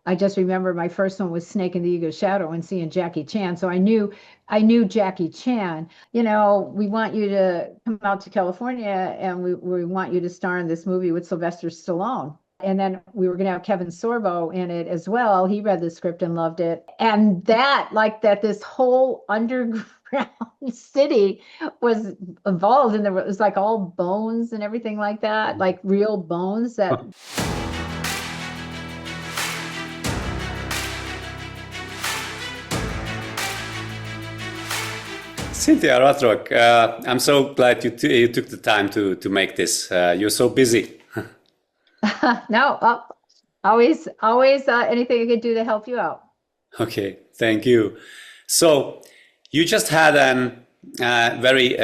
I just remember my first one was Snake in the Eagle's Shadow and seeing Jackie Chan. So I knew Jackie Chan. We want you to come out to California and we want you to star in this movie with Sylvester Stallone. And then we were going to have Kevin Sorbo in it as well. He read the script and loved it. And this whole underground city was involved, and it was like all bones and everything like that, like real bones that. Cynthia Rothrock, I'm so glad you took the time to make this. You're so busy. No, always anything I could do to help you out. Okay, thank you. So you just had a very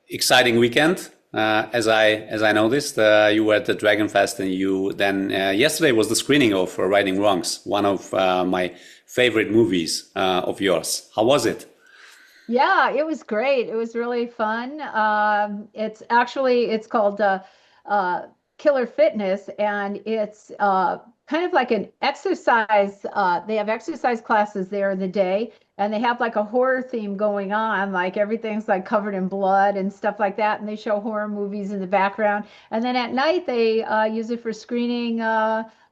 exciting weekend, as I noticed. You were at the Dragon Fest, and you then yesterday was the screening of Righting Wrongs, one of my favorite movies of yours. How was it? Yeah, it was great. It was really fun. It's called Killer Fitness, and it's kind of like an exercise. They have exercise classes there in the day, and they have like a horror theme going on, like everything's like covered in blood and stuff like that, and they show horror movies in the background. And then at night they use it for screening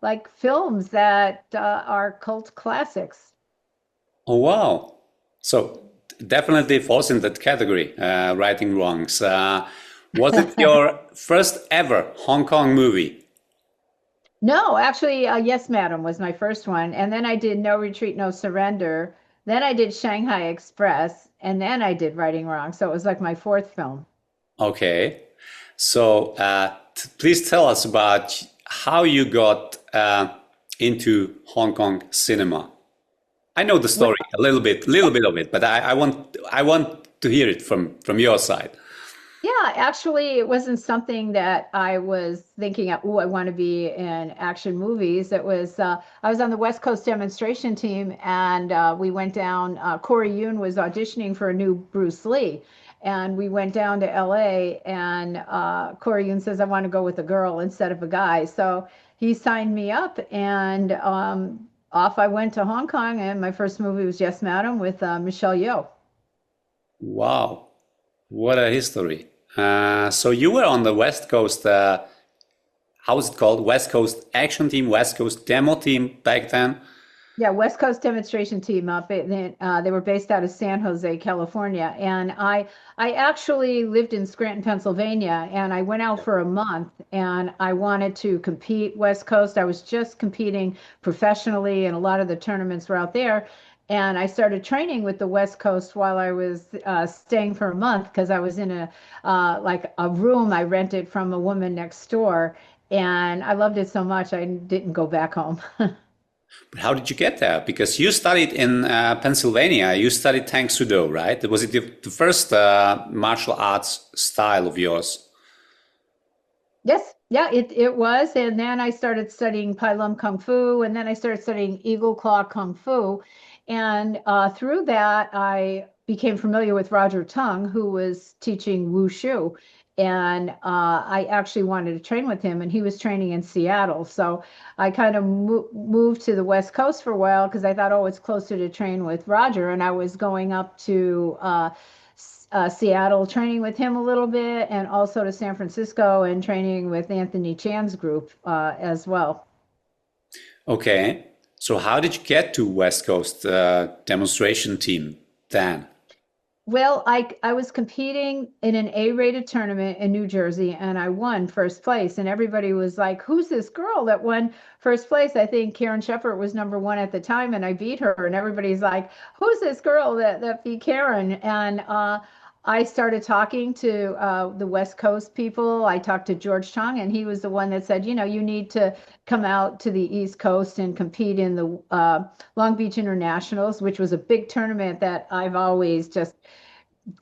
like films that are cult classics. Oh, wow. So definitely falls in that category, Righting Wrongs. Was it your first ever Hong Kong movie? No, actually, Yes, Madam was my first one. And then I did No Retreat, No Surrender. Then I did Shanghai Express. And then I did Righting Wrong. So it was like my fourth film. Okay. So please tell us about how you got into Hong Kong cinema. I know the story a little bit of it, but I want to hear it from your side. Yeah, actually, it wasn't something that I was thinking, oh, I want to be in action movies. It was, I was on the West Coast demonstration team, and we went down, Corey Yoon was auditioning for a new Bruce Lee. And we went down to LA, and Corey Yoon says, I want to go with a girl instead of a guy. So he signed me up, and off I went to Hong Kong, and my first movie was Yes, Madam with Michelle Yeoh. Wow, what a history. So you were on the West Coast, how was it called? West Coast Action Team, West Coast Demo Team back then? Yeah, West Coast demonstration team up. They were based out of San Jose, California, and I actually lived in Scranton, Pennsylvania, and I went out for a month, and I wanted to compete West Coast. I was just competing professionally, and a lot of the tournaments were out there. And I started training with the West Coast while I was staying for a month, because I was in a room I rented from a woman next door, and I loved it so much I didn't go back home. But how did you get there? Because you studied in Pennsylvania. You studied Tang Soo Do, right? Was it the first martial arts style of yours? Yes, yeah, it was. And then I started studying Pai Lum Kung Fu, and then I started studying Eagle Claw Kung Fu. And through that, I became familiar with Roger Tung, who was teaching Wushu. And I actually wanted to train with him, and he was training in Seattle. So I kind of moved to the West Coast for a while because I thought, oh, it's closer to train with Roger. And I was going up to Seattle, training with him a little bit, and also to San Francisco and training with Anthony Chan's group as well. Okay. So how did you get to West Coast demonstration team then? Well, I was competing in an A-rated tournament in New Jersey, and I won first place. And everybody was like, who's this girl that won first place? I think Karen Shepard was number one at the time, and I beat her. And everybody's like, who's this girl that beat Karen? And I started talking to the West Coast people. I talked to George Chong, and he was the one that said, you need to come out to the East Coast and compete in the Long Beach Internationals, which was a big tournament that I've always just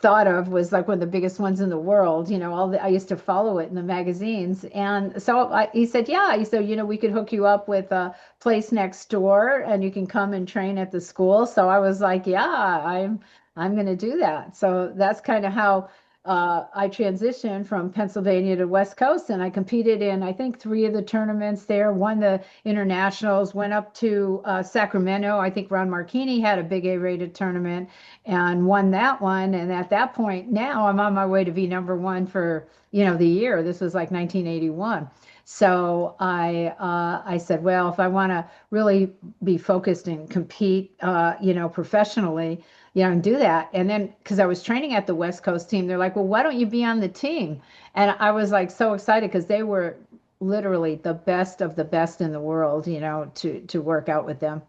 thought of was like one of the biggest ones in the world. I used to follow it in the magazines. And so he said, yeah, he said, we could hook you up with a place next door and you can come and train at the school. So I was like, yeah, I'm going to do that. So that's kind of how I transitioned from Pennsylvania to West Coast, and I competed in, I think, 3 of the tournaments there, won the internationals, went up to Sacramento. I think Ron Marchini had a big A-rated tournament and won that one. And at that point, now I'm on my way to be number 1 for, the year. This was like 1981. So I said, well, if I want to really be focused and compete, professionally, and do that. And then, because I was training at the West Coast team, they're like, well, why don't you be on the team? And I was like so excited because they were literally the best of the best in the world, to work out with them.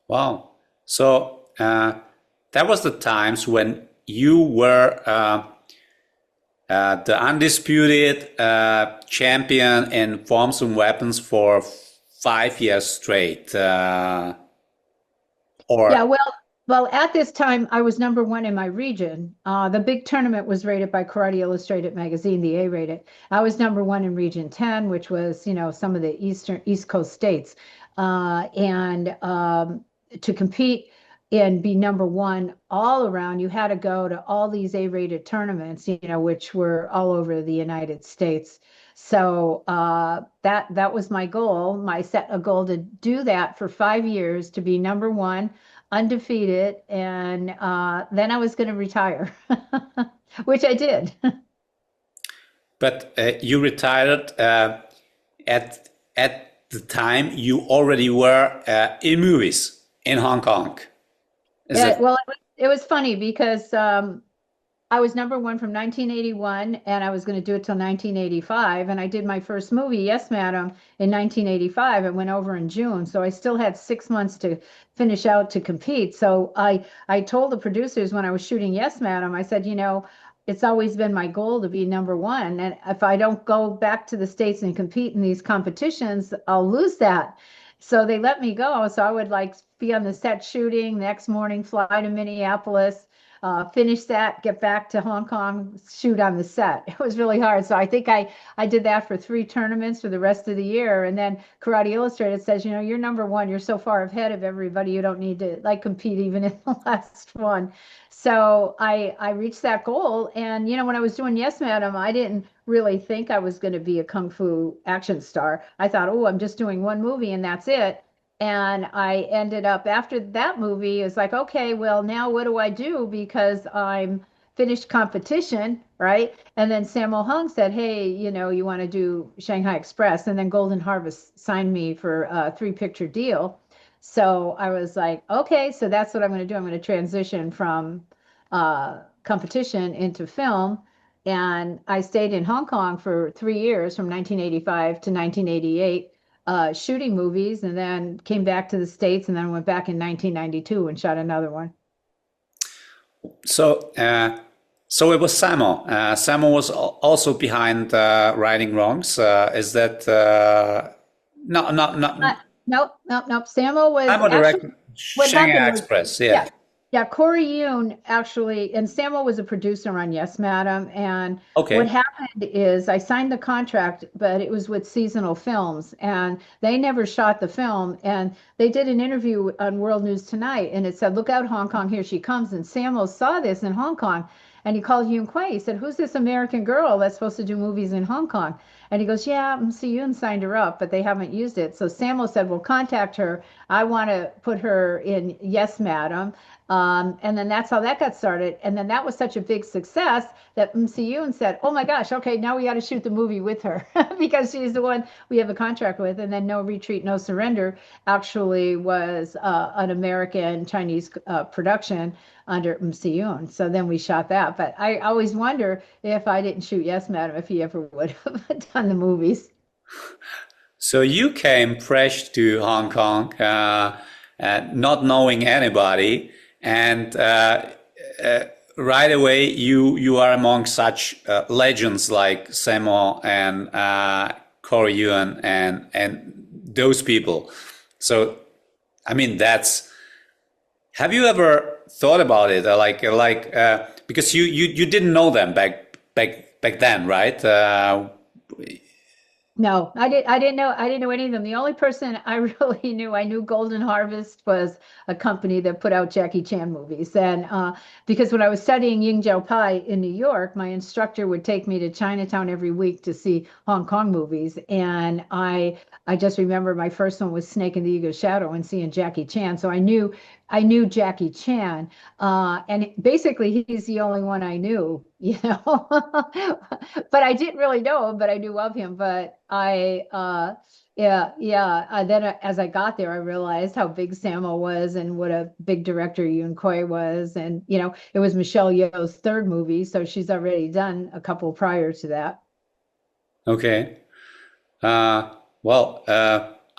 Wow. So that was the times when you were the undisputed champion in Forms and Weapons for 5 years straight. Yeah, well, at this time, I was number 1 in my region. The big tournament was rated by Karate Illustrated magazine, the A-rated. I was number 1 in Region 10, which was, some of the East Coast states. And to compete and be number 1 all around, you had to go to all these A-rated tournaments, which were all over the United States. So that was my goal. I set a goal to do that for 5 years, to be number 1, undefeated, and then I was going to retire, which I did. But you retired at the time you already were in movies in Hong Kong. Well, it was funny because I was number 1 from 1981, and I was going to do it till 1985. And I did my first movie, Yes, Madam, in 1985. It went over in June. So I still had 6 months to finish out to compete. So I told the producers when I was shooting Yes, Madam, I said, it's always been my goal to be number 1. And if I don't go back to the States and compete in these competitions, I'll lose that. So they let me go. So I would be on the set shooting, next morning fly to Minneapolis, finish that, get back to Hong Kong, shoot on the set. It was really hard. So I think I did that for 3 tournaments for the rest of the year. And then Karate Illustrated says, you're number 1. You're so far ahead of everybody. You don't need to compete even in the last one. So I reached that goal. And, when I was doing Yes, Madam, I didn't really think I was going to be a Kung Fu action star. I thought, I'm just doing 1 movie and that's it. And I ended up, after that movie, it's like, okay, well, now what do I do? Because I'm finished competition, right? And then Sammo Hung said, hey, you want to do Shanghai Express? And then Golden Harvest signed me for a 3-picture deal. So I was like, okay, so that's what I'm going to do. I'm going to transition from competition into film. And I stayed in Hong Kong for 3 years, from 1985 to 1988. Shooting movies, and then came back to the States, and then went back in 1992 and shot another one. So it was Sammo. Sammo was also behind Righting Wrongs. Is that no? Nope. Sammo was actually Shanghai Express. Yeah, Corey Yoon actually, and Sammo was a producer on Yes, Madam. And what happened is I signed the contract, but it was with Seasonal Films, and they never shot the film. And they did an interview on World News Tonight, and it said, look out, Hong Kong, here she comes. And Sammo saw this in Hong Kong, and he called Yoon Kwai. He said, who's this American girl that's supposed to do movies in Hong Kong? And he goes, yeah, MC Yoon signed her up, but they haven't used it. So Sammo said, well, contact her. I want to put her in Yes, Madam. And then that's how that got started. And then that was such a big success that MC Yoon said, oh my gosh, okay, now we got to shoot the movie with her because she's the one we have a contract with. And then No Retreat, No Surrender actually was an American-Chinese production under MC Yoon. So then we shot that. But I always wonder if I didn't shoot Yes, Madam, if he ever would have done the movies. So you came fresh to Hong Kong, not knowing anybody. And right away, you are among such legends like Sammo and Corey Yuen and those people. So, I mean, have you ever thought about it? Because you didn't know them back then, right? No, I didn't know any of them. The only person I really knew, I knew Golden Harvest was a company that put out Jackie Chan movies. And because when I was studying Ying Jiao Pai in New York, my instructor would take me to Chinatown every week to see Hong Kong movies. And I just remember my first one was Snake in the Eagle's Shadow and seeing Jackie Chan. So I knew Jackie Chan. And basically he's the only one I knew, you know. But I didn't really know him, but I knew of him. But yeah. Then as I got there, I realized how big Sammo was and what a big director Yun Koi was. And, you know, it was Michelle Yeoh's third movie. So she's already done a couple prior to that. Okay. I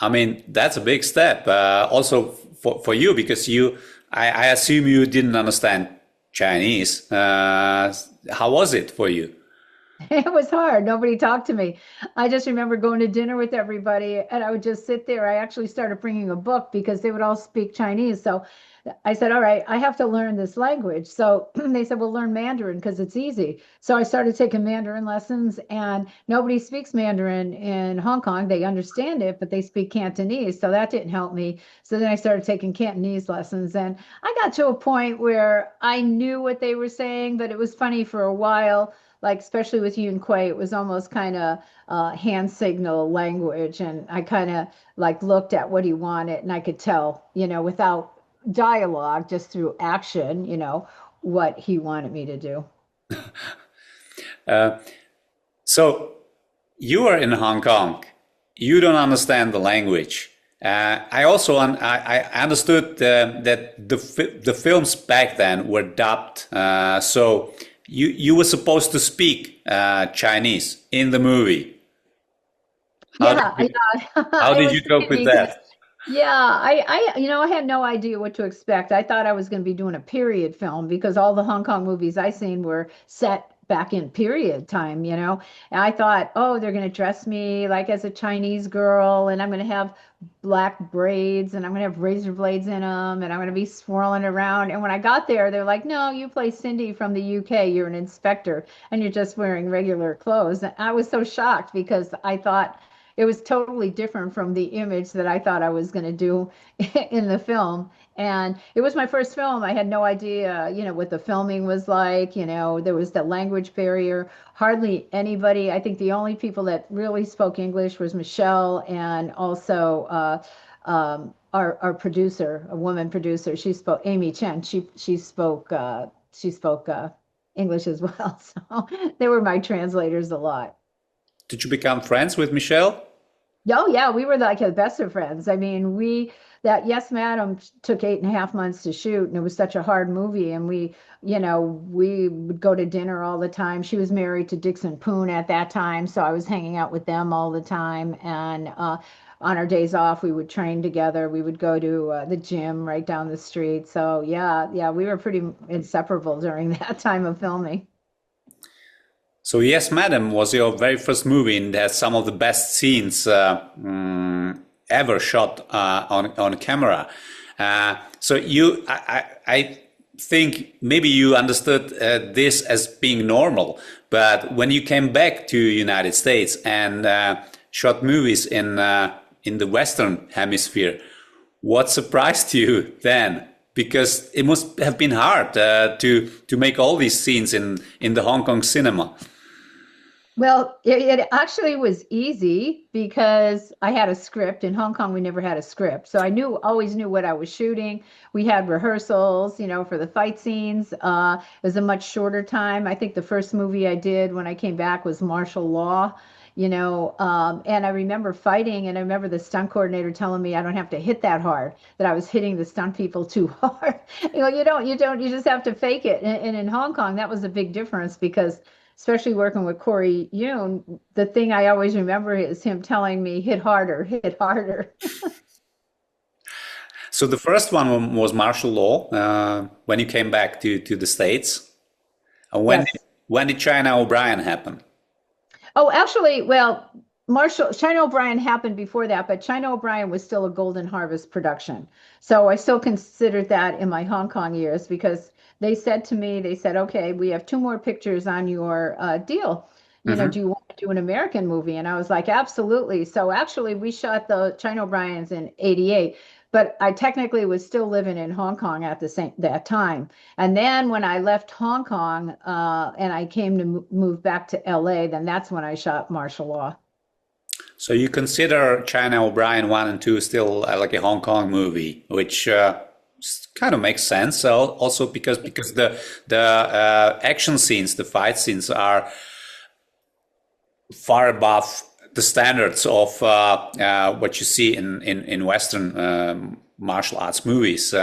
mean, that's a big step. Also for you, because I assume you didn't understand Chinese. How was it for you? It was hard. Nobody talked to me. I just remember going to dinner with everybody and I would just sit there. I actually started bringing a book because they would all speak Chinese. So I said, all right, I have to learn this language. So they said, well, learn Mandarin because it's easy. So I started taking Mandarin lessons and nobody speaks Mandarin in Hong Kong. They understand it, but they speak Cantonese. So that didn't help me. So then I started taking Cantonese lessons and I got to a point where I knew what they were saying, but it was funny for a while. Like, especially with Yun Kuei, it was almost kind of hand signal language. And I kind of like looked at what he wanted and I could tell, you know, without dialogue, just through action, you know, what he wanted me to do. So you are in Hong Kong. You don't understand the language. I also I understood that the films back then were dubbed. So you were supposed to speak Chinese in the movie. How did you cope with that? Yeah, you know, I had no idea what to expect. I thought I was going to be doing a period film because all the Hong Kong movies I seen were set back in period time, you know. And I thought, oh, they're going to dress me like as a Chinese girl, and I'm going to have black braids, and I'm going to have razor blades in them, and I'm going to be swirling around. And when I got there, they're like, no, you play Cindy from the UK. You're an inspector, and you're just wearing regular clothes. And I was so shocked because I thought it was totally different from the image that I thought I was going to do in the film. And it was my first film. I had no idea, you know, what the filming was like. You know, there was the language barrier. Hardly anybody. I think the only people that really spoke English was Michelle and also our producer, a woman producer. She spoke Amy Chen. She spoke English as well. So they were my translators a lot. Did you become friends with Michelle? Oh yeah, we were like the best of friends. I mean, that Yes Madam took 8.5 months to shoot, and it was such a hard movie. And you know, we would go to dinner all the time. She was married to Dixon Poon at that time, so I was hanging out with them all the time. And on our days off, we would train together. We would go to the gym right down the street. So yeah, we were pretty inseparable during that time of filming. So Yes, Madam was your very first movie and has some of the best scenes ever shot on camera. So I think maybe you understood this as being normal, but when you came back to United States and shot movies in the Western Hemisphere, what surprised you then? Because it must have been hard to make all these scenes in the Hong Kong cinema. Well, it actually was easy because I had a script. In Hong Kong, we never had a script. So I always knew what I was shooting. We had rehearsals, you know, for the fight scenes. It was a much shorter time. I think the first movie I did when I came back was Martial Law, you know, and I remember fighting and I remember the stunt coordinator telling me I don't have to hit that hard, that I was hitting the stunt people too hard. You know, you just have to fake it. And in Hong Kong, that was a big difference because especially working with Corey Yoon, the thing I always remember is him telling me, hit harder, hit harder. So the first one was Martial Law when you came back to the States. Yes. When did China O'Brien happen? Oh, actually, well, China O'Brien happened before that, but China O'Brien was still a Golden Harvest production. So I still considered that in my Hong Kong years because they said to me, they said, okay, we have 2 more pictures on your deal. do you want to do an American movie? And I was like, absolutely. So actually, we shot the China O'Briens in '88, but I technically was still living in Hong Kong at that time. And then when I left Hong Kong and I came to move back to LA, then that's when I shot Martial Law. So you consider China O'Brien 1 and 2 still like a Hong Kong movie, which kind of makes sense. So also because the action scenes, the fight scenes are far above the standards of what you see in Western martial arts movies.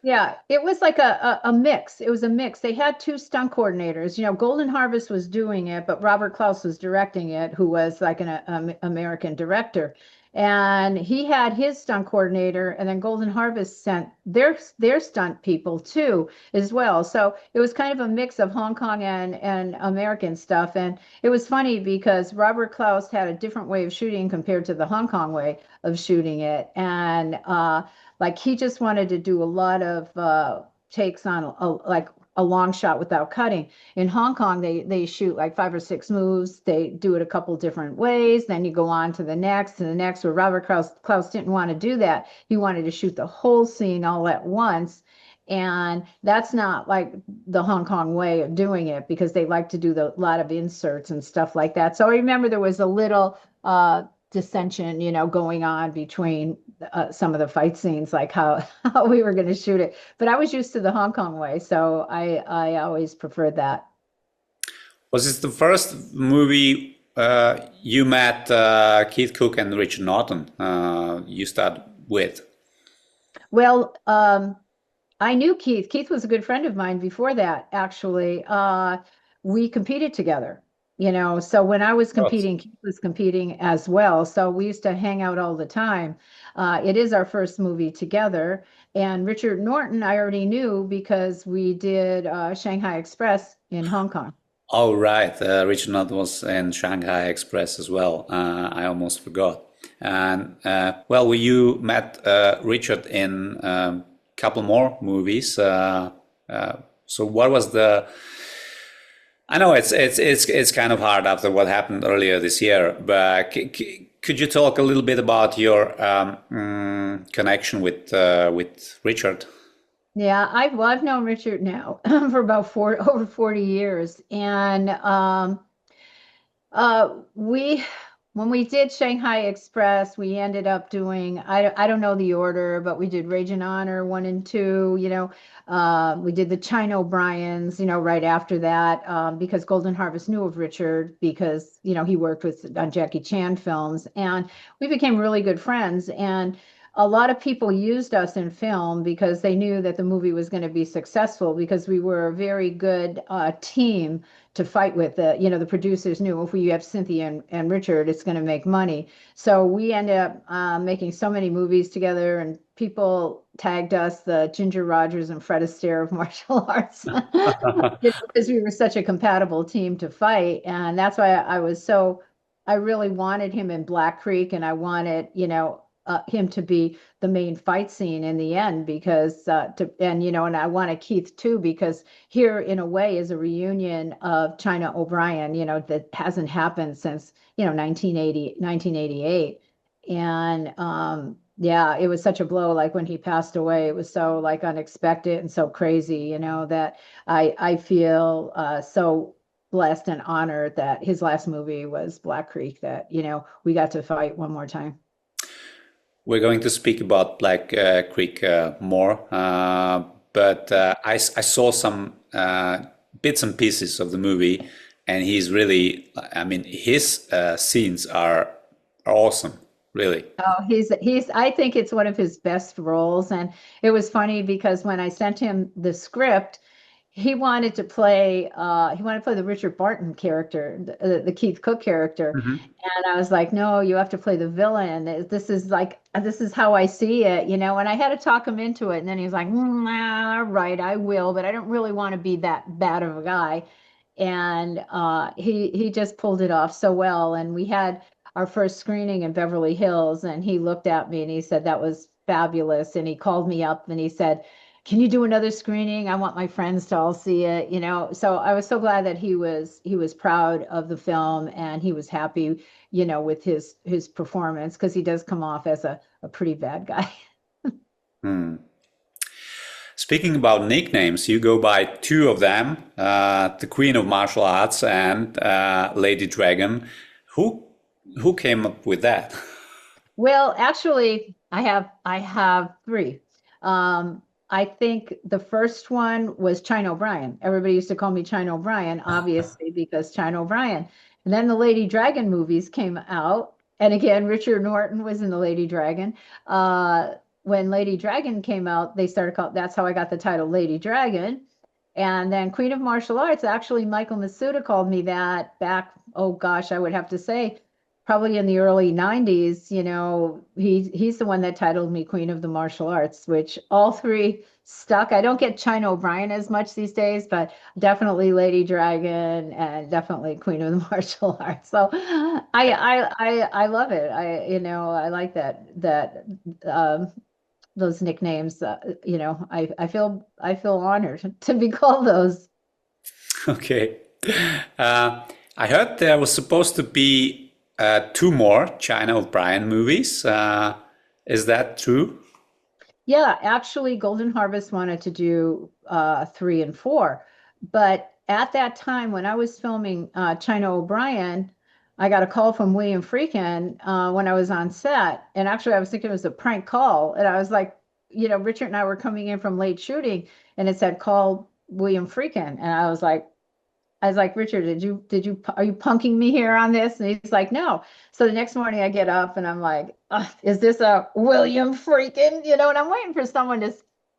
Yeah, it was like a mix. It was a mix. They had two stunt coordinators. Golden Harvest was doing it, but Robert Klaus was directing it, who was like an American director. And he had his stunt coordinator, and then Golden Harvest sent their stunt people too, as well. So it was kind of a mix of Hong Kong and American stuff. And it was funny because Robert Klaus had a different way of shooting compared to the Hong Kong way of shooting it. And like he just wanted to do a lot of takes on like a long shot without cutting. In Hong Kong, they shoot like 5 or 6 moves. They do it a couple different ways. Then you go on to the next and the next. Where Robert Klaus didn't want to do that. He wanted to shoot the whole scene all at once. And that's not like the Hong Kong way of doing it, because they like to do a lot of inserts and stuff like that. So I remember there was a little dissension, going on between some of the fight scenes, like how we were going to shoot it. But I was used to the Hong Kong way, so I always preferred that. Was this the first movie you met Keith Cook and Richard Norton you started with? Well, I knew Keith. Keith was a good friend of mine before that, actually. We competed together. So when I was competing, Keith was competing as well. So we used to hang out all the time. It is our first movie together. And Richard Norton, I already knew because we did Shanghai Express in Hong Kong. Oh, right. Richard Norton was in Shanghai Express as well. I almost forgot. And well, you met Richard in a couple more movies. So what was the... I know it's kind of hard after what happened earlier this year, but could you talk a little bit about your connection with Richard? Yeah, I've known Richard now for about over 40 years, and when we did Shanghai Express, we ended up doing, I don't know the order, but we did Rage and Honor 1 and 2, we did the China O'Briens, right after that, because Golden Harvest knew of Richard because, he worked on Jackie Chan films, and we became really good friends. And a lot of people used us in film because they knew that the movie was going to be successful, because we were a very good team to fight with. The producers knew if we have Cynthia and Richard, it's going to make money. So we ended up making so many movies together, and people tagged us the Ginger Rogers and Fred Astaire of martial arts because we were such a compatible team to fight. And that's why I really wanted him in Black Creek, and I wanted, him to be the main fight scene in the end, because and I wanted Keith too, because here in a way is a reunion of China O'Brien, that hasn't happened since 1988. And yeah, it was such a blow. Like when he passed away, it was so like unexpected and so crazy, that I feel so blessed and honored that his last movie was Black Creek, that we got to fight one more time. We're going to speak about Black Creek more, but I saw some bits and pieces of the movie, and he's really, his scenes are awesome, really. Oh, I think it's one of his best roles. And it was funny because when I sent him the script, he wanted to play the Richard Barton character, the Keith Cook character. Mm-hmm. And I was like, no, you have to play the villain. This is how I see it, And I had to talk him into it. And then he was like, all right, I will, but I don't really want to be that bad of a guy. And he just pulled it off so well. And we had our first screening in Beverly Hills, and he looked at me and he said, that was fabulous. And he called me up and he said, can you do another screening? I want my friends to all see it, you know. So I was so glad that he was proud of the film and he was happy, you know, with his performance, because he does come off as a pretty bad guy. Hmm. Speaking about nicknames, you go by two of them, the Queen of Martial Arts and Lady Dragon. Who came up with that? Well, actually, I have three. I think the first one was China O'Brien. Everybody used to call me China O'Brien, obviously, because China O'Brien. And then the Lady Dragon movies came out. And again, Richard Norton was in the Lady Dragon. When Lady Dragon came out, they started calling, that's how I got the title Lady Dragon. And then Queen of Martial Arts, actually, Michael Masuda called me that back, oh gosh, I would have to say, probably in the early 90s, you know, he's the one that titled me Queen of the Martial Arts, which all three stuck. I don't get China O'Brien as much these days, but definitely Lady Dragon and definitely Queen of the Martial Arts. So I love it. I like those nicknames. You know, I feel honored to be called those. Okay. I heard there was supposed to be two more China O'Brien movies. Is that true? Yeah, actually, Golden Harvest wanted to do 3 and 4, but at that time when I was filming China O'Brien, I got a call from William Friedkin when I was on set, and actually I was thinking it was a prank call, and I was like, you know, Richard and I were coming in from late shooting, and it said call William Friedkin, and I was like, Richard, are you punking me here on this? And he's like, no. So the next morning I get up and I'm like, is this a William Friedkin? You know, and I'm waiting for someone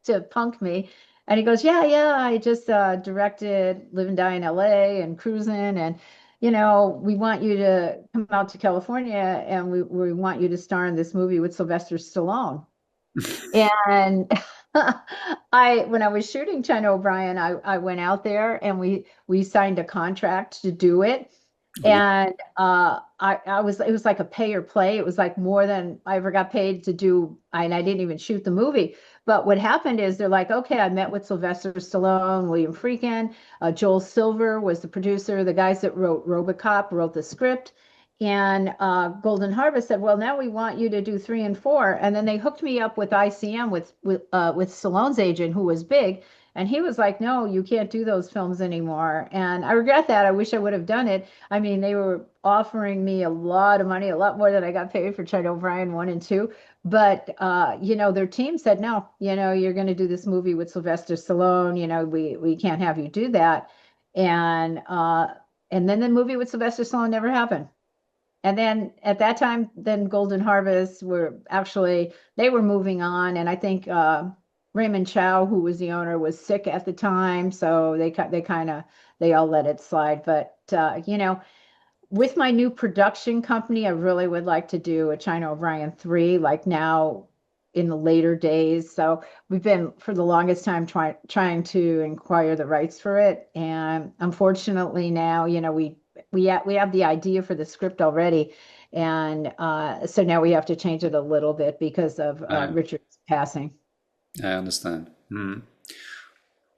to punk me. And he goes, yeah, I just directed Live and Die in LA and Cruising. And, you know, we want you to come out to California and we want you to star in this movie with Sylvester Stallone. And when I was shooting China O'Brien, I went out there and we signed a contract to do it. And it was like a pay or play. It was like more than I ever got paid to do, and I didn't even shoot the movie. But what happened is they're like, okay, I met with Sylvester Stallone, William Friedkin, Joel Silver was the producer, the guys that wrote RoboCop wrote the script. And Golden Harvest said, well, now we want you to do 3 and 4. And then they hooked me up with ICM with Stallone's agent, who was big. And he was like, no, you can't do those films anymore. And I regret that. I wish I would have done it. I mean, they were offering me a lot of money, a lot more than I got paid for China O'Brien 1 and 2. But, you know, their team said, no, you know, you're going to do this movie with Sylvester Stallone. You know, we can't have you do that. And then the movie with Sylvester Stallone never happened. And then at that time, then Golden Harvest they were moving on. And I think Raymond Chow, who was the owner, was sick at the time. So they all let it slide. But, you know, with my new production company, I really would like to do a China O'Brien 3, like now in the later days. So we've been for the longest time trying to acquire the rights for it. And unfortunately now, you know, we have the idea for the script already, and so now we have to change it a little bit because of Richard's passing. I understand.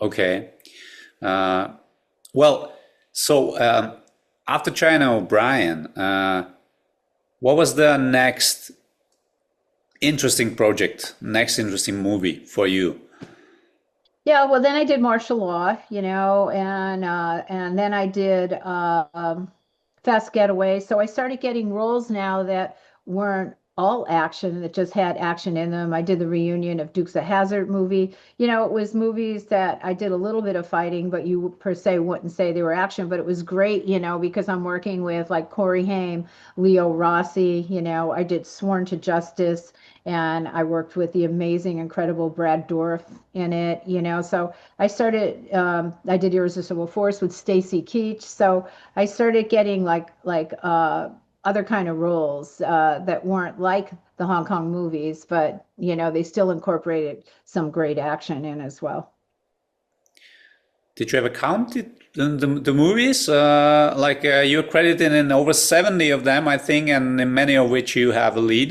Okay. Well, so after China O'Brien, what was the next interesting project, next interesting movie for you? Yeah, well, then I did martial law, you know, and then I did Fast Getaway. So I started getting roles now that weren't all action, that just had action in them. I did the reunion of Dukes of Hazzard movie. You know, it was movies that I did a little bit of fighting, but you per se wouldn't say they were action, but it was great, you know, because I'm working with like Corey Haim, Leo Rossi, you know, I did Sworn to Justice, and I worked with the amazing, incredible Brad Dourif in it, you know. So I started, I did Irresistible Force with Stacy Keach. So I started getting like other kind of roles that weren't like the Hong Kong movies, but, you know, they still incorporated some great action in as well. Did you ever count the movies? You're credited in over 70 of them, I think, and in many of which you have a lead.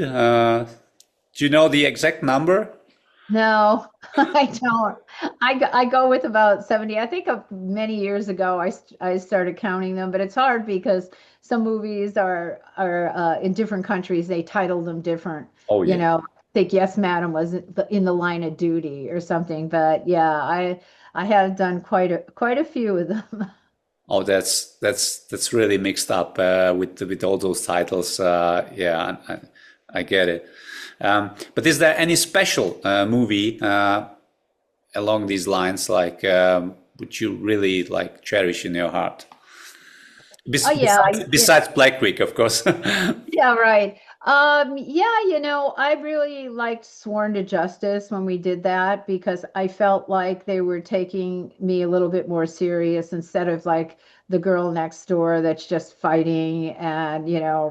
Do you know the exact number? No, I don't. I go with about 70. I think many years ago I started counting them, but it's hard because some movies are in different countries, they title them different. Oh You yeah. know, I think Yes, Madam was in the line of duty or something, but yeah, I have done quite a few of them. Oh, that's really mixed up with all those titles. Yeah, I get it. But is there any special movie along these lines, like which you really like cherish in your heart? Oh yeah, Besides Black Creek, of course. yeah, right. Yeah, I really liked Sworn to Justice when we did that because I felt like they were taking me a little bit more serious instead of like the girl next door that's just fighting and,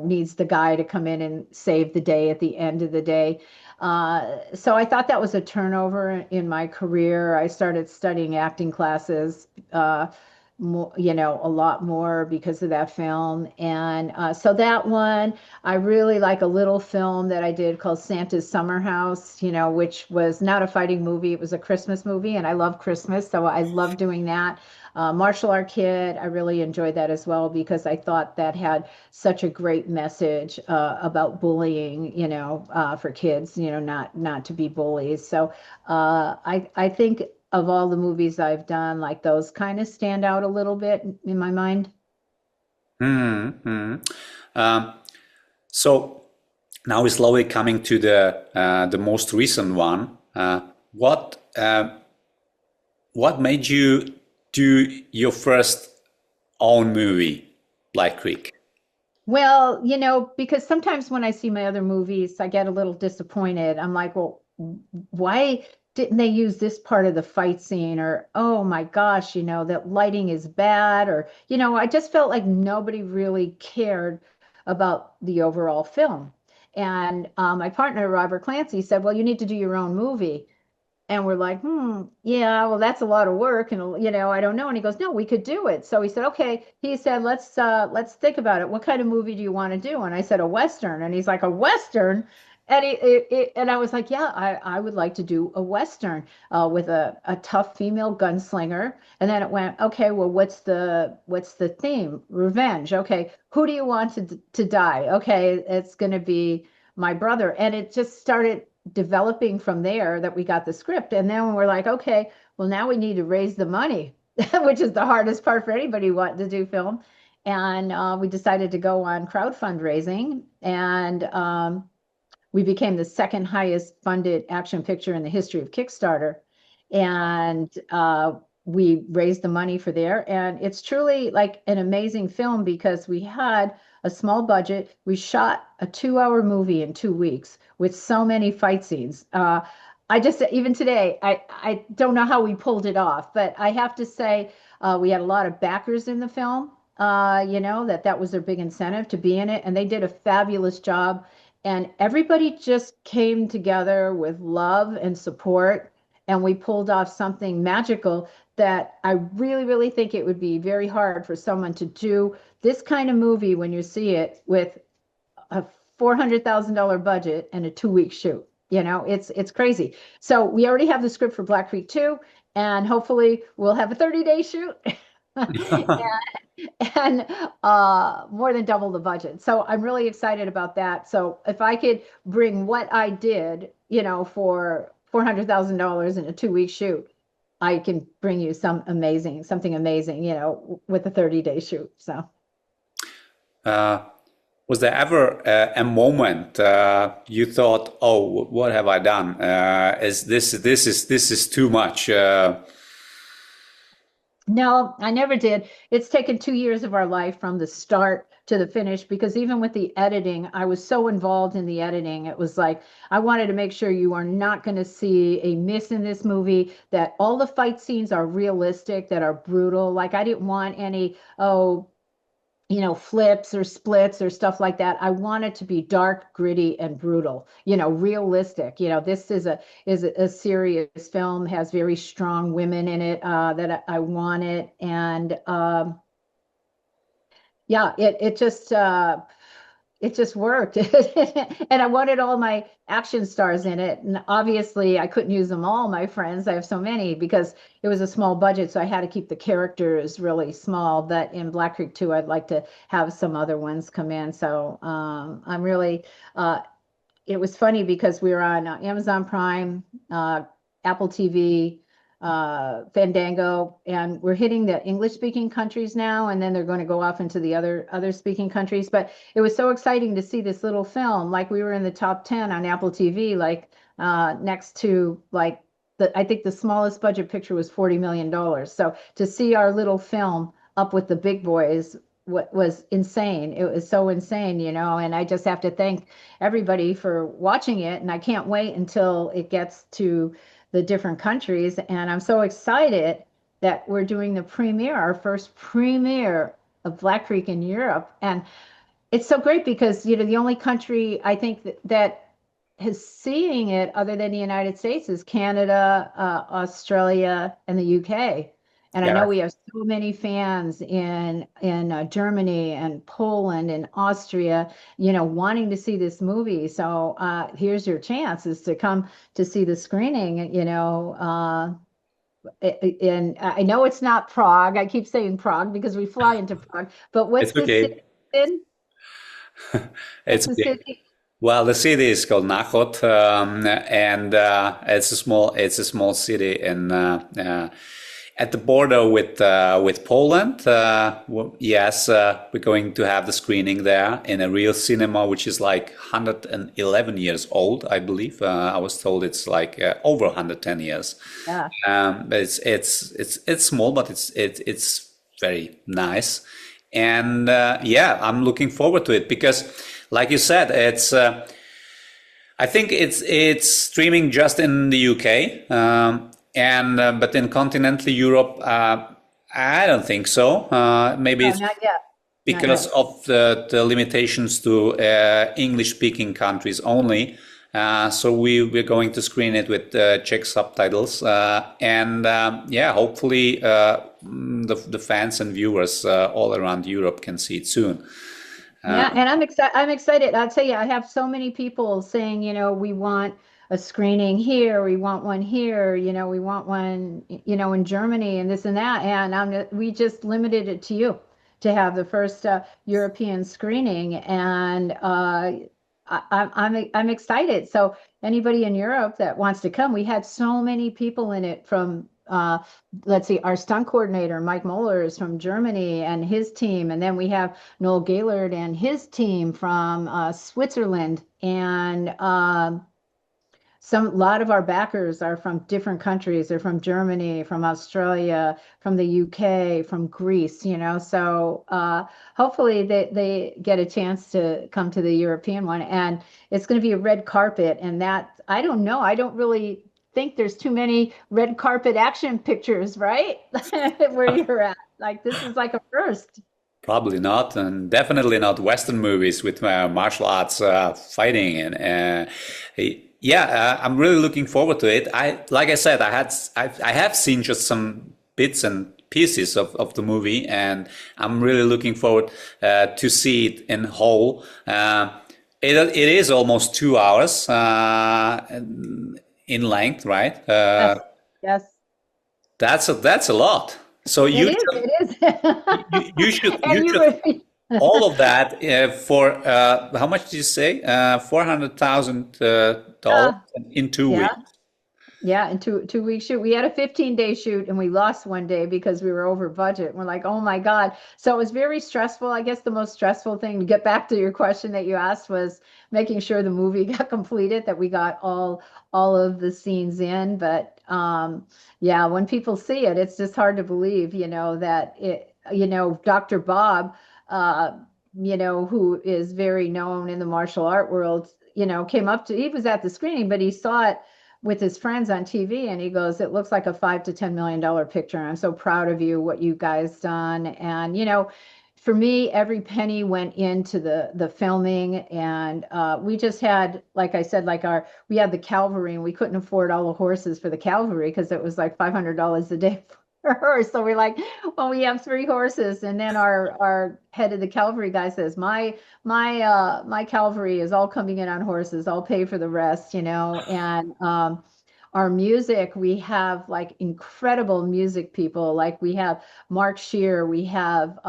needs the guy to come in and save the day at the end of the day. So I thought that was a turnover in my career. I started studying acting classes. More, a lot more because of that film. And so that one, I really like a little film that I did called Santa's Summer House, which was not a fighting movie. It was a Christmas movie, and I love Christmas, so I love doing that. Martial Art Kid, I really enjoyed that as well because I thought that had such a great message about bullying, for kids, not to be bullies. So I think of all the movies I've done, like those kind of stand out a little bit in my mind. Hmm. Um, so now we're slowly coming to the most recent one. What made you do your first own movie, Black Creek? Well, because sometimes when I see my other movies, I get a little disappointed. I'm like, well, why didn't they use this part of the fight scene? Or, oh my gosh, that lighting is bad. Or, I just felt like nobody really cared about the overall film. And my partner, Robert Clancy, said, well, you need to do your own movie. And we're like, yeah, well, that's a lot of work, and I don't know. And he goes, no, we could do it. So he said, okay. He said, let's think about it. What kind of movie do you want to do? And I said, a Western. And he's like, a Western? And I was like, yeah, I would like to do a Western with a tough female gunslinger. And then it went, okay, well, what's the theme? Revenge. Okay, who do you want to die? Okay, it's going to be my brother. And it just started developing from there that we got the script. And then we're like, okay, well, now we need to raise the money, which is the hardest part for anybody wanting to do film. And we decided to go on crowd fundraising. And we became the second highest funded action picture in the history of Kickstarter. And we raised the money for there. And it's truly like an amazing film because we had a small budget. We shot a 2-hour movie in 2 weeks with so many fight scenes. I just, even today, I don't know how we pulled it off, but I have to say, we had a lot of backers in the film, that was their big incentive to be in it. And they did a fabulous job. And everybody just came together with love and support. And we pulled off something magical that I really, really think it would be very hard for someone to do this kind of movie when you see it with a $400,000 budget and a 2-week shoot. It's crazy. So we already have the script for Black Creek 2, and hopefully we'll have a 30-day shoot. and more than double the budget. So I'm really excited about that. So if I could bring what I did, for $400,000 in a 2-week shoot, I can bring you something amazing, with a 30-day shoot. So. Was there ever a moment you thought, "Oh, what have I done? Is this is too much?" No, I never did. It's taken 2 years of our life from the start to the finish because even with the editing, I was so involved in the editing. It was like I wanted to make sure you are not going to see a miss in this movie, that all the fight scenes are realistic, that are brutal. Like I didn't want any, flips or splits or stuff like that. I want it to be dark, gritty, and brutal, realistic. This is a serious film, has very strong women in it that I want it. And yeah, it just it just worked. And I wanted all my action stars in it. And obviously I couldn't use them all, my friends. I have so many because it was a small budget. So I had to keep the characters really small. But in Black Creek 2, I'd like to have some other ones come in. So I'm really, it was funny because we were on Amazon Prime, Apple TV, Fandango, and we're hitting the English speaking countries now, and then they're going to go off into the other speaking countries. But it was so exciting to see this little film. Like we were in the top 10 on Apple TV, like next to like I think the smallest budget picture was $40 million. So to see our little film up with the big boys was insane. It was so insane, you know, and I just have to thank everybody for watching it. And I can't wait until it gets to the different countries. And I'm so excited that we're doing the premiere, our first premiere of Black Creek in Europe. And it's so great because, you know, the only country I think that is seeing it other than the United States is Canada, Australia, and the UK. And I know we have so many fans in Germany and Poland and Austria, you know, wanting to see this movie. So here's your chance is to come to see the screening, you know. And I know it's not Prague. I keep saying Prague because we fly into Prague. But what's the city in? It's the city? Well, the city is called Náchod, and it's a small city in at the border with Poland. Yes, we're going to have the screening there in a real cinema, which is like 111 years old, I believe. I was told it's like over 110 years. Yeah. But it's small, but it's very nice. And yeah, I'm looking forward to it because, like you said, it's. I think it's streaming just in the UK. But in continental Europe, I don't think so. Maybe it's not yet. Because of the limitations to English-speaking countries only. So we're going to screen it with Czech subtitles, and hopefully the fans and viewers all around Europe can see it soon. Yeah, and I'm excited. I'll tell you, I have so many people saying, you know, we want a screening here, we want one here, you know, we want one, you know, in Germany and this and that. And we just limited it to you to have the first European screening. And I'm excited. So anybody in Europe that wants to come, we had so many people in it from, let's see, our stunt coordinator, Mike Moeller, is from Germany and his team. And then we have Noel Gaylord and his team from Switzerland. And a lot of our backers are from different countries. They're from Germany, from Australia, from the UK, from Greece, you know. So hopefully they get a chance to come to the European one. And it's going to be a red carpet. And that, I don't know, I don't really think there's too many red carpet action pictures, right? Where you're at. Like, this is like a first. Probably not, and definitely not Western movies with martial arts fighting. And I'm really looking forward to it. Like I said, I have seen just some bits and pieces of the movie, and I'm really looking forward to see it in whole. It is almost 2 hours in length, right? Yes. That's a lot. So it is. you should all of that for how much did you say? $400,000 in 2 weeks. Yeah, in two weeks shoot. We had a 15-day shoot and we lost one day because we were over budget. We're like, oh my God. So it was very stressful. I guess the most stressful thing, to get back to your question that you asked, was making sure the movie got completed, that we got all of the scenes in. But yeah, when people see it, it's just hard to believe, you know, that it, you know, Dr. Bob, you know, who is very known in the martial art world, you know, he was at the screening, but he saw it with his friends on TV, and he goes, it looks like a $5 to $10 million picture. I'm so proud of you, what you guys done. And, you know, for me, every penny went into the filming. And we just had, like I said, we had the cavalry, and we couldn't afford all the horses for the cavalry because it was like $500 a day horse. So we're like, well, we have 3 horses. And then our head of the cavalry guy says, my cavalry is all coming in on horses. I'll pay for the rest, And our music, we have like incredible music people. Like we have Mark Shear, we have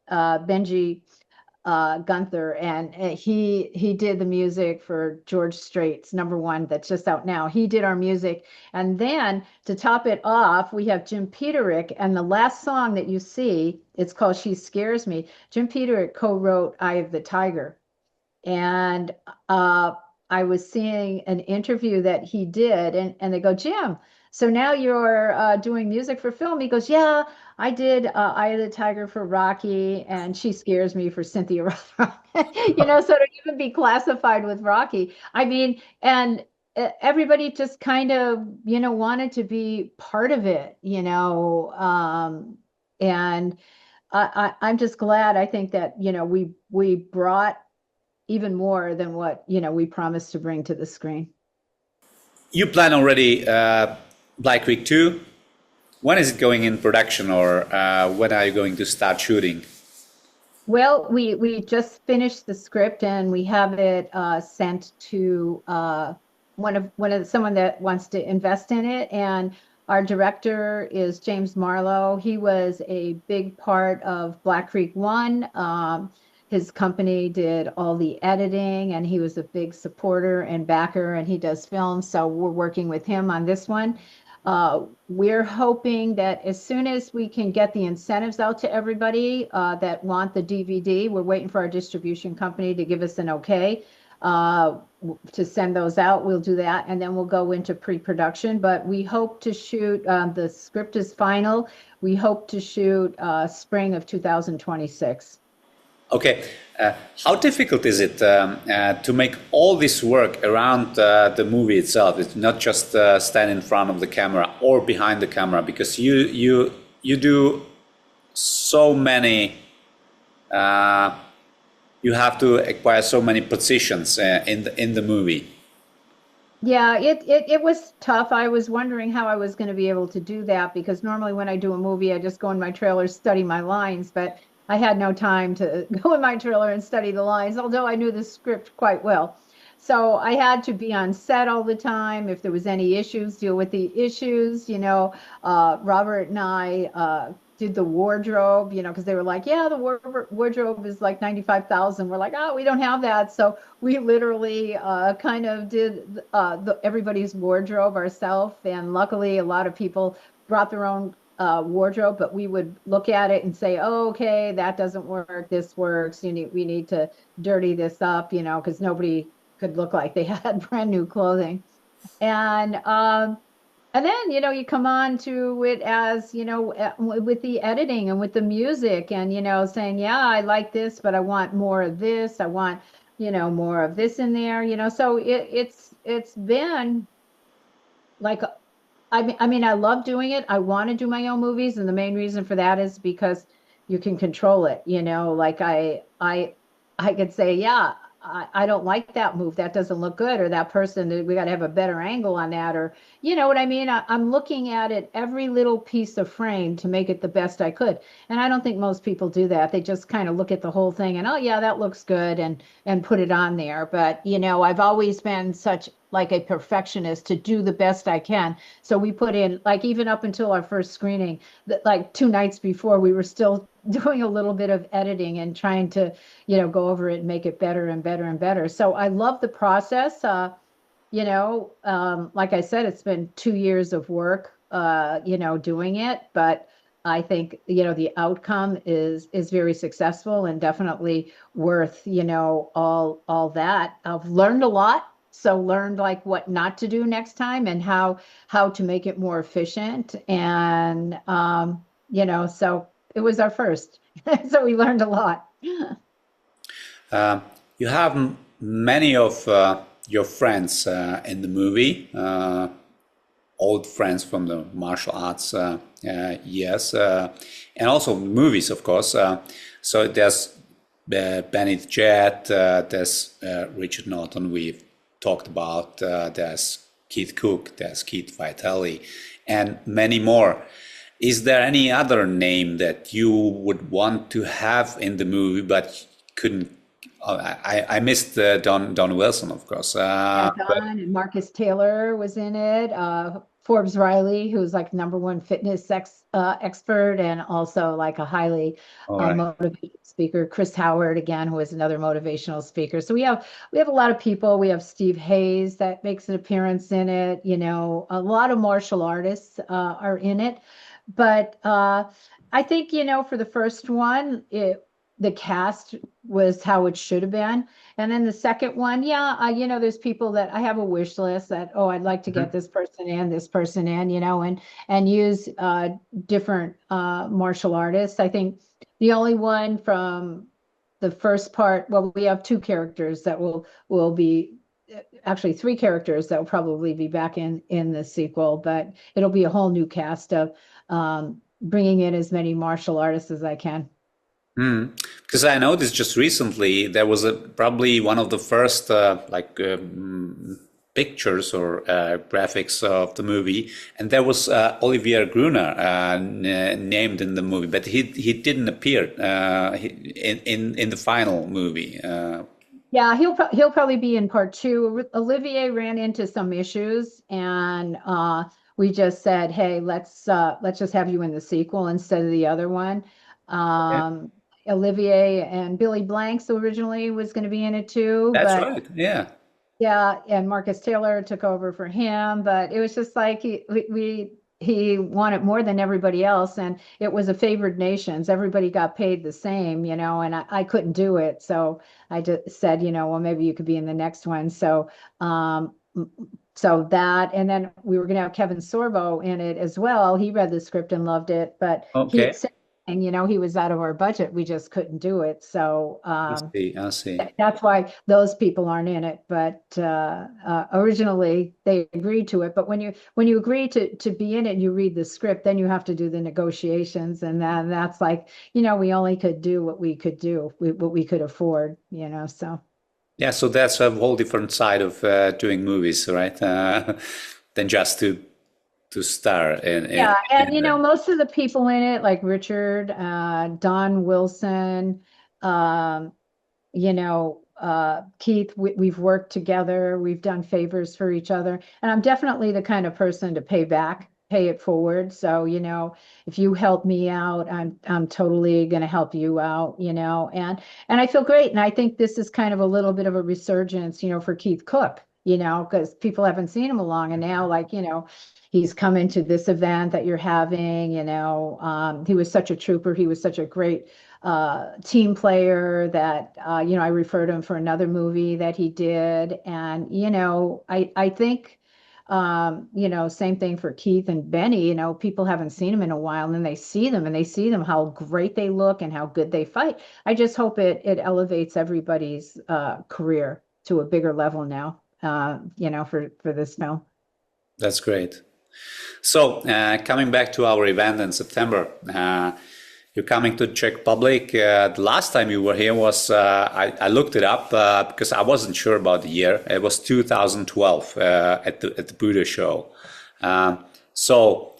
Benji Gunther, and he did the music for George Strait's #1 that's just out now. He did our music. And then to top it off, we have Jim Peterick, and the last song that you see, it's called She Scares Me. Jim Peterick co-wrote Eye of the Tiger. And I was seeing an interview that he did, and they go, Jim, so now you're doing music for film. He goes, yeah, I did Eye of the Tiger for Rocky, and She Scares Me for Cynthia Rothrock. So to even be classified with Rocky, I mean, and everybody just kind of, wanted to be part of it, and I'm just glad. I think that, we brought even more than what, we promised to bring to the screen. You plan already Black Week 2. When is it going in production, or when are you going to start shooting? Well, we just finished the script, and we have it sent to someone that wants to invest in it. And our director is James Marlowe. He was a big part of Black Creek 1. His company did all the editing, and he was a big supporter and backer, and he does films. So we're working with him on this one. We're hoping that as soon as we can get the incentives out to everybody that want the DVD, we're waiting for our distribution company to give us an okay to send those out. We'll do that, and then we'll go into pre-production. But we hope to shoot, the script is final. We hope to shoot spring of 2026. Okay, how difficult is it to make all this work around the movie itself? It's not just stand in front of the camera or behind the camera, because you do so many. You have to acquire so many positions in the movie. Yeah, it was tough. I was wondering how I was going to be able to do that, because normally when I do a movie, I just go in my trailer, study my lines, but I had no time to go in my trailer and study the lines, although I knew the script quite well. So I had to be on set all the time. If there was any issues, deal with the issues. Robert and I did the wardrobe, because they were like, yeah, the wardrobe is like $95,000. We're like, oh, we don't have that. So we literally kind of did everybody's wardrobe ourselves. And luckily, a lot of people brought their own wardrobe, but we would look at it and say, oh, okay, that doesn't work, this works, we need to dirty this up, because nobody could look like they had brand new clothing. And then, you come on to it as, with the editing and with the music, and, saying, yeah, I like this, but I want more of this, I want, more of this in there, so it's been like, I mean, I love doing it. I want to do my own movies, and the main reason for that is because you can control it. Like I could say, yeah, I don't like that move. That doesn't look good, or that person, we got to have a better angle on that, or you know what I mean? I'm looking at it, every little piece of frame, to make it the best I could. And I don't think most people do that. They just kind of look at the whole thing and, oh yeah, that looks good, and put it on there. But I've always been such like a perfectionist to do the best I can. So we put in, like, even up until our first screening, like 2 nights before, we were still doing a little bit of editing and trying to, go over it and make it better and better and better. So I love the process. Like I said, it's been 2 years of work, doing it, but I think, the outcome is very successful and definitely worth, all that. I've learned a lot. So learned like what not to do next time, and how to make it more efficient. And, so it was our first, so we learned a lot. You have many of your friends in the movie, old friends from the martial arts, yes, and also movies, of course. So there's Bennett Jett, there's Richard Norton, we've talked about, there's Keith Cook, there's Keith Vitale, and many more. Is there any other name that you would want to have in the movie but couldn't? I missed Don Wilson, of course. Yeah, Don and Marcus Taylor was in it. Forbes Riley, who's like #1 fitness expert and also like a highly motivated speaker. Chris Howard, again, who is another motivational speaker. So we have a lot of people. We have Steve Hayes that makes an appearance in it. You know, a lot of martial artists are in it. But I think, you know, for the first one, the cast was how it should have been. And then the second one, yeah, you know, there's people that I have a wish list that, oh, I'd like to get this person in, you know, and use different martial artists. I think the only one from the first part, well, we have 2 characters that will be, actually 3 characters that will probably be back in the sequel, but it'll be a whole new cast of bringing in as many martial artists as I can. Because I noticed just recently there was probably one of the first pictures or graphics of the movie, and there was Olivier Gruner named in the movie, but he didn't appear in the final movie. Yeah, he'll probably be in part 2. Olivier ran into some issues, and we just said, hey, let's just have you in the sequel instead of the other one. Olivier and Billy Blanks originally was going to be in it too. That's right. Yeah. Yeah, and Marcus Taylor took over for him, but it was just like he wanted more than everybody else, and it was a favored nations. Everybody got paid the same, you know, and I couldn't do it, so I just said, you know, well, maybe you could be in the next one. So so that, and then we were going to have Kevin Sorbo in it as well. He read the script and loved it, but he said, and you know, he was out of our budget. We just couldn't do it. So I see. That's why those people aren't in it. But originally they agreed to it. But when you agree to be in it and you read the script, then you have to do the negotiations. And then that's like, you know, we only could do what we could do, what we could afford, you know, so. Yeah, so that's a whole different side of doing movies, right? Than just to star in. Yeah, and you know, most of the people in it, like Richard, Don Wilson, you know, Keith, we've worked together, we've done favors for each other, and I'm definitely the kind of person to pay it forward. So, you know, if you help me out, I'm totally going to help you out, you know, and I feel great. And I think this is kind of a little bit of a resurgence, you know, for Keith Cook, you know, because people haven't seen him along, and now, like, you know, he's come into this event that you're having, you know, he was such a trooper. He was such a great team player that, you know, I referred him for another movie that he did. And, you know, I think, you know, same thing for Keith and Benny, you know, people haven't seen them in a while, and then they see them how great they look and how good they fight. I just hope it elevates everybody's career to a bigger level now, you know, for this film. That's great. So coming back to our event in September, you're coming to the Czech Republic. The last time you were here was, I looked it up because I wasn't sure about the year. It was 2012 at the Buddha show. So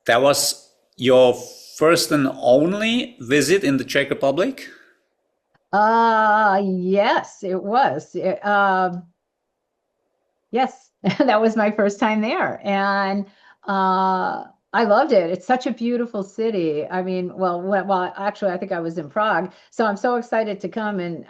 that was your first and only visit in the Czech Republic? Yes, it was. Yes, that was my first time there. And I loved it. It's such a beautiful city. I mean, well, actually, I think I was in Prague. So I'm so excited to come. And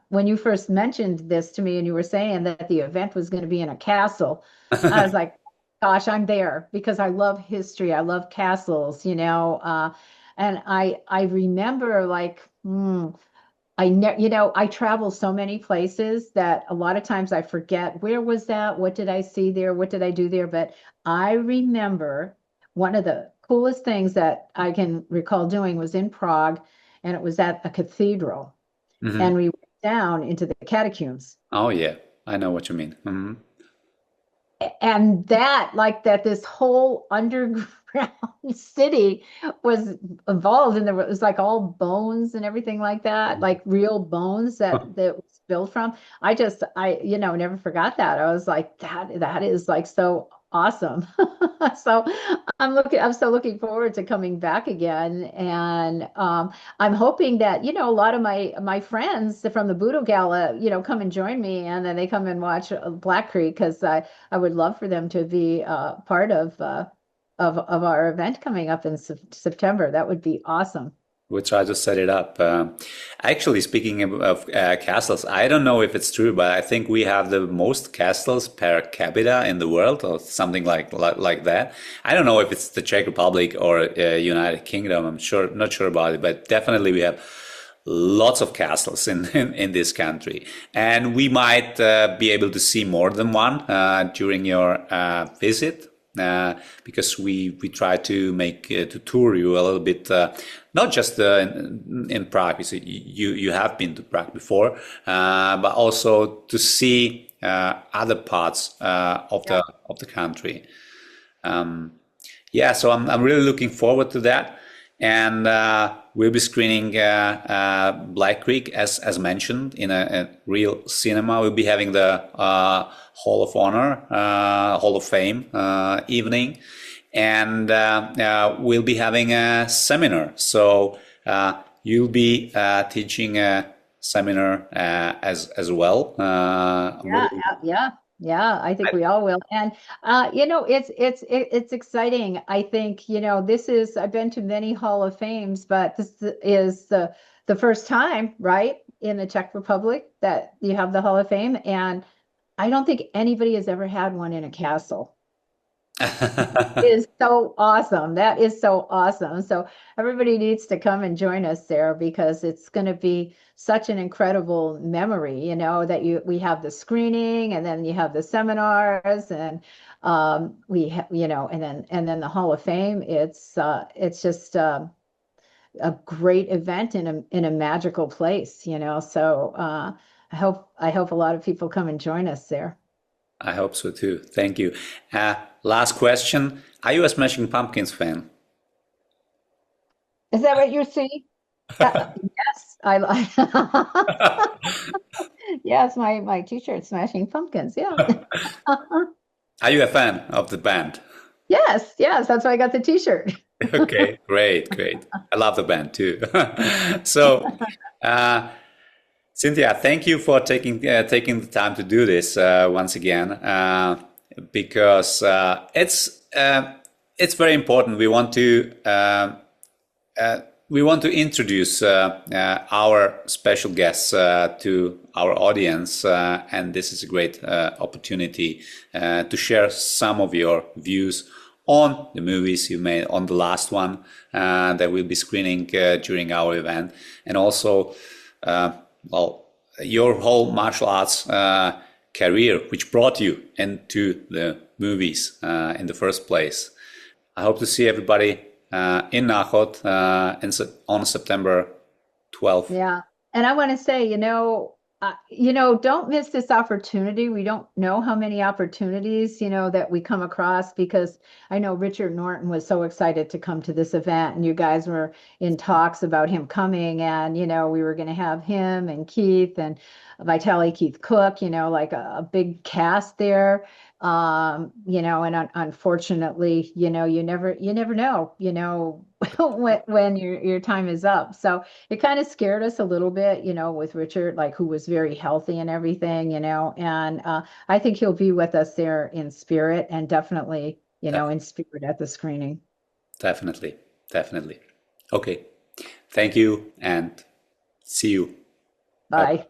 when you first mentioned this to me and you were saying that the event was going to be in a castle, I was like, gosh, I'm there, because I love history. I love castles, you know. And I remember, like, you know, I travel so many places that a lot of times I forget, where was that? What did I see there? What did I do there? But I remember one of the coolest things that I can recall doing was in Prague, and it was at a cathedral. And we went down into the catacombs. Oh, yeah. I know what you mean. And that this whole underground city was involved, and there was like all bones and everything like that, like real bones that was built from. I you know, never forgot that. I was like, that is like so awesome. So I'm so looking forward to coming back again. And I'm hoping that, a lot of my friends from the Budo Gala, come and join me, and then they come and watch Black Creek, because I would love for them to be part of our event coming up in September. That would be awesome. We'll try to set it up. Actually, speaking of castles, I don't know if it's true, but I think we have the most castles per capita in the world, or something like that. I don't know if it's the Czech Republic or United Kingdom. Not sure about it, but definitely we have lots of castles in this country, and we might be able to see more than one during your visit. Because we try to make to tour you a little bit, not just in Prague. So you have been to Prague before, but also to see other parts of the country. So I'm really looking forward to that, and we'll be screening Black Creek as mentioned in a real cinema. We'll be having the Hall of Honor, Hall of Fame evening, and we'll be having a seminar. So you'll be teaching a seminar as well. Yeah, I think we all will. And it's exciting. I think, I've been to many Hall of Fames, but this is the first time, right, in the Czech Republic that you have the Hall of Fame. And I don't think anybody has ever had one in a castle. It is so awesome. That is so awesome. So everybody needs to come and join us there, because it's going to be such an incredible memory, that we have the screening, and then you have the seminars, and and then the Hall of Fame. It's just a great event in a magical place, So I hope a lot of people come and join us there. I hope so too. Thank you. Last question. Are you a Smashing Pumpkins fan? Is that what you see? Yes, I like. Yes, my t-shirt, Smashing Pumpkins. Yeah. Are you a fan of the band? Yes, that's why I got the t-shirt. Okay, great. I love the band too. So, Cynthia, thank you for taking the time to do this once again, because it's very important. We want to introduce our special guests to our audience, and this is a great opportunity to share some of your views on the movies you made, on the last one that we'll be screening during our event, and also your whole martial arts career, which brought you into the movies in the first place. I hope to see everybody in Náchod on September 12th. Yeah, and I want to say, don't miss this opportunity. We don't know how many opportunities, that we come across, because I know Richard Norton was so excited to come to this event, and you guys were in talks about him coming, and, we were going to have him and Keith and Vitaly Keith Cook, like a big cast there. And unfortunately, you never know, when your time is up. So it kind of scared us a little bit, with Richard, like, who was very healthy and everything, and I think he'll be with us there in spirit, and definitely, in spirit at the screening. Definitely. Okay. Thank you, and see you. Bye.